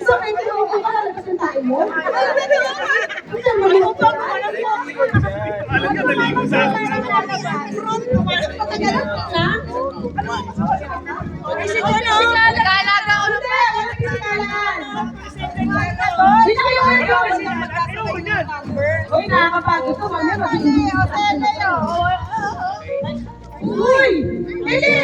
So, kayo okay ka lang kasi tayo mo? Alam ka, naligo sa akin. Si Jono! Nag-aalaga ko na Hindi na kayo Uy, nakakapagod ko. Mamaya mag-iinit. Uy! Lili!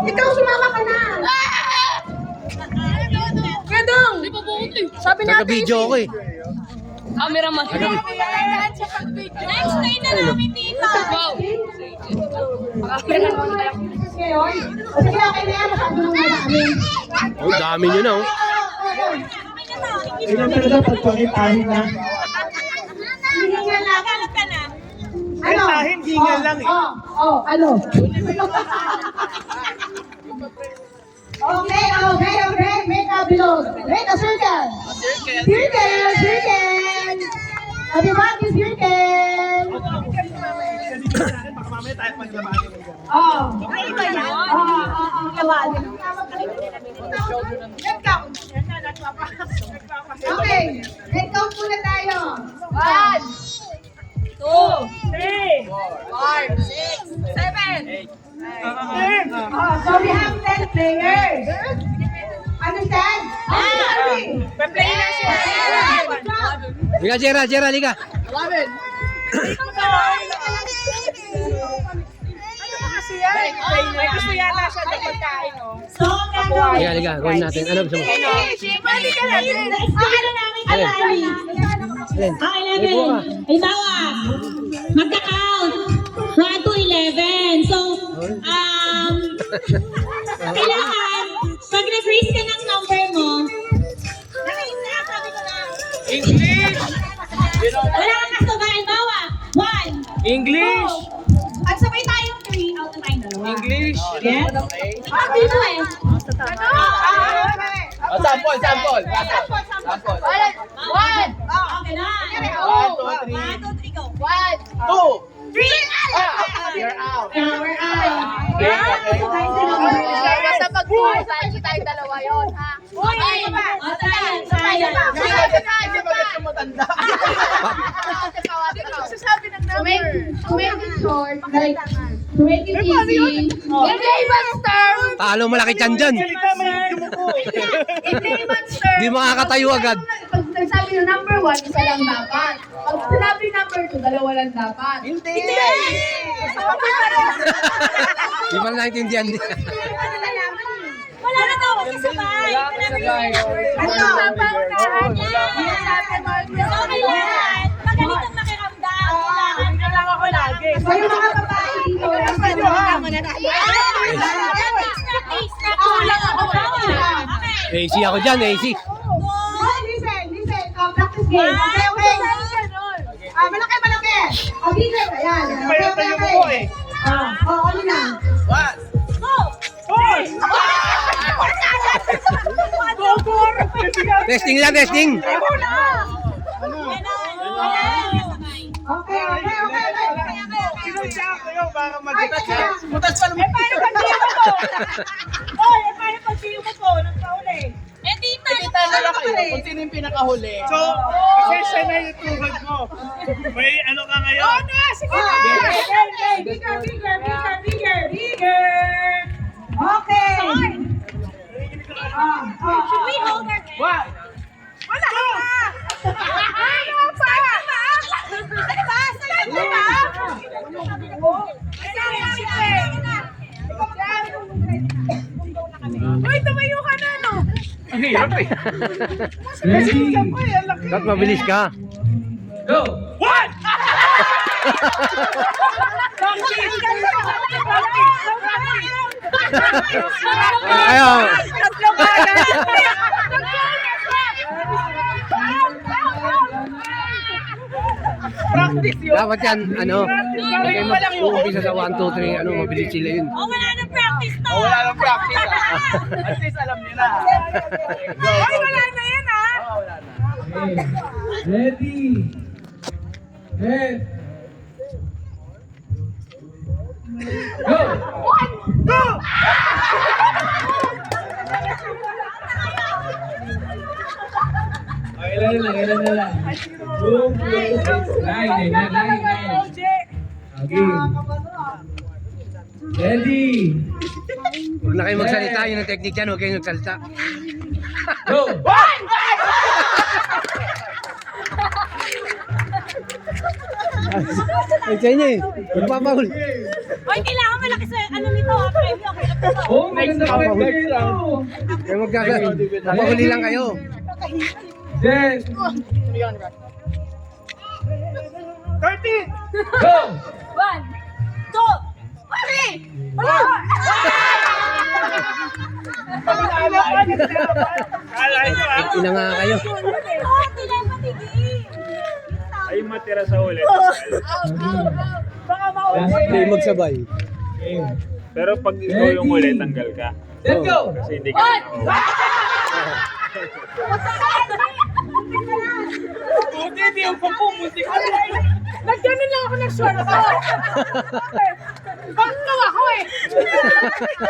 Ikaw sumama ka na! Kedong! Sabi natin Naka-video ako eh. Camera man. Next day na namin dito. Wow. Camera man tayo. Sige, okay na yan. Masyado nang marami. Oh, dami nyo na oh. Ilan talaga pagpangitahin na? Hihingal lang. Ano? Hingal lang eh. Ano? Okay. Make a below. Make a circle. Circle. Everybody, circle. Baka mamaya tayo paglabanin. Okay, head count muna tayo. 1, 2, 3, 4, 5, 6, 7. So we have 10 players. Understand? Pe-play na siya. Liga, Jera, liga. May gusto yata siya na pagkain, oh. So, Liga, gawin natin. Ano gusto mo? Balik ka natin. ano namin kalali? Alin? Halimbawa, magka-count 1 to 11. So, kailangan, pag nag-raise ka ng number mo, English! wala kang kasabay. Halimbawa, 1. English! At sabay tayong 3 out of 9 dalawa. English! Yes? Dito eh. Sample! Sample. 1. Okay na. 1, 2, 3. 1, 2, 3, go. 2! 3! You're out! We're out. Basta pag-buhay tayo dalawa yun, ha? Okay. Sayang. Hindi ba gusto mo tanda? Sasabi ng number. To make it short, like, to make it easy. In layman's term. Talo malaki tiyan dyan. Salita mo yung dumuko. In layman's term. Di makakatayo agad. Pag nagsabi ng number 1, isa lang dapat. Pag sinabi number 2, dalawa lang dapat. Hindi! Di ba naintindihan din? Wala na daw kasi sabay. Ano ang paunahan niya? Okay lang. Magaling kang makiramdam. Hindi lang ako lagi. So, yung mga babae dito, Kulang ako. AC ako dyan, AC. listen, practice game. Okay. Malaki. Dito, ayan. May tayo mo ko eh. Ano na? 1! Testing lang, testing. Okay. Sinusya ako yung baka Ay, mag-touch. teka. Mutas pa naman. Paano pag siyo mo po? Nagkauli. Eh, tita. Kita na lang kayo kung sino yung pinakahuli. So, kasi siya na yung tuhod mo. May ano ka ngayon? Sige na. Bigger. Okay. Should we hold our hand? What? Wala ka pa. Ano pa? Ano ba? Ano ba? Uy, tumayo ka na, no? Ang hirap eh. Dapat mabilis ka. Go! 1! Ayaw. Practice yun. Dapat yan, ano, lagay mo umpisa sa 1, 2, 3, ano, mabilis sila yun. Oh, wala na practice to. Oh, wala nang practice ah. At least alam niyo na. Go, Ay, go, wala go. na yan, ha? Oo, wala na. Ready. Set. Go! Okay, ilan na lang. 2, 4, 6, 9. Okay. Ready. Huwag na kayo magsalita, yun ang technique yan, huwag kayong magsalita. Go! Ay, sa inyo eh, magpapahul. Oy, kailangan malaki sa ano nito, premyo. Oh, maganda pa rin ito. Kaya magpapahuli lang kayo. Set. 13! Go! 1, 2, 3! Kala nyo ah. Ina nga kayo. Ay matira sa ulit. Hindi magsabay. Pero pag ikaw yung ulit, tanggal ka. Let's go! Kasi hindi ka Buti, di ang papumusik. Nagganon lang ako ng short ko. Bangkaw ako eh.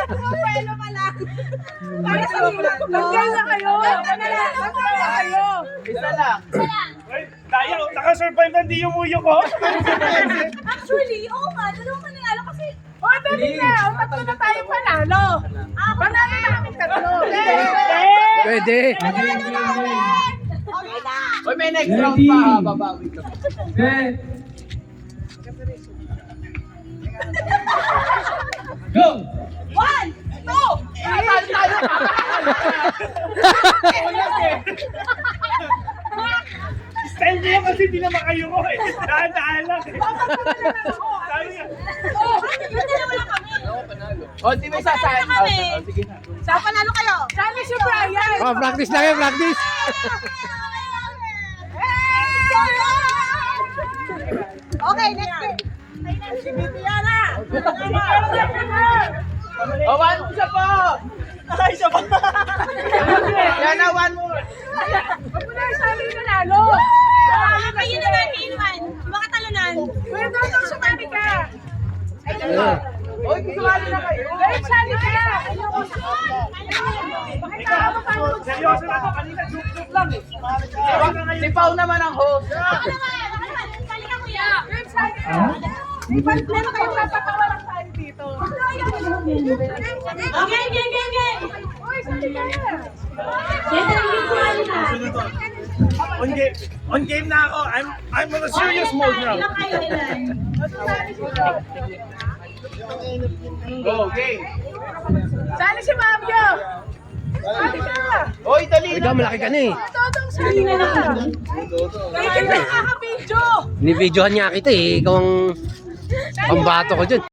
Pumapelo pa lang. Naggan na kayo. Naggan na kayo. Isa lang. Ay, Daya, nakasurvive na di yung muyo ko. Actually, oo nga. Dalawa ka nanalo kasi... O, dali na. Tatlo na tayo panalo. Panalo na kami tatlo. Pwede. Okay na. Uy, may next round pa. Babawi ka. Set. Go! 1, 2, tayo. Style niya kasi di naman kayo ko eh. Daan-daan lang eh. Sabi nga, Yung dalawa lang kami. O, di may sasahin. Kami. Sige na. Saan panalo kayo? Saan si Brian? Oh, practice na kayo, practice. Okay, next game. Si Bibiana. O, one isa pa! Ay, isa pa! Yan na, one more! Ako na yung sabi ko nalo. Kayo naman. Mga talunan. Kuya Dodong, sumali ka. Uy, sumali na kayo! Kuya, sali ka. Pakita mo paano seryoso na to. Kanina, joke-joke lang eh. Sabi ka ngayon. Si Pao naman ang host. Sali ka, kuya. Kuya, sali ka. Meron kayong papakawalang tayo dito. Okay. Uy, sali ka. On game na ako. I'm on a serious mode now. Go, game! Sali si Mabio. Sali ka. Uy, dali Ikaw, malaki ka na eh. Dodong, sali ka. Kaya kita nakaka-video. Nibidyohan niya kita eh. Ikaw ang pambato ko dyan.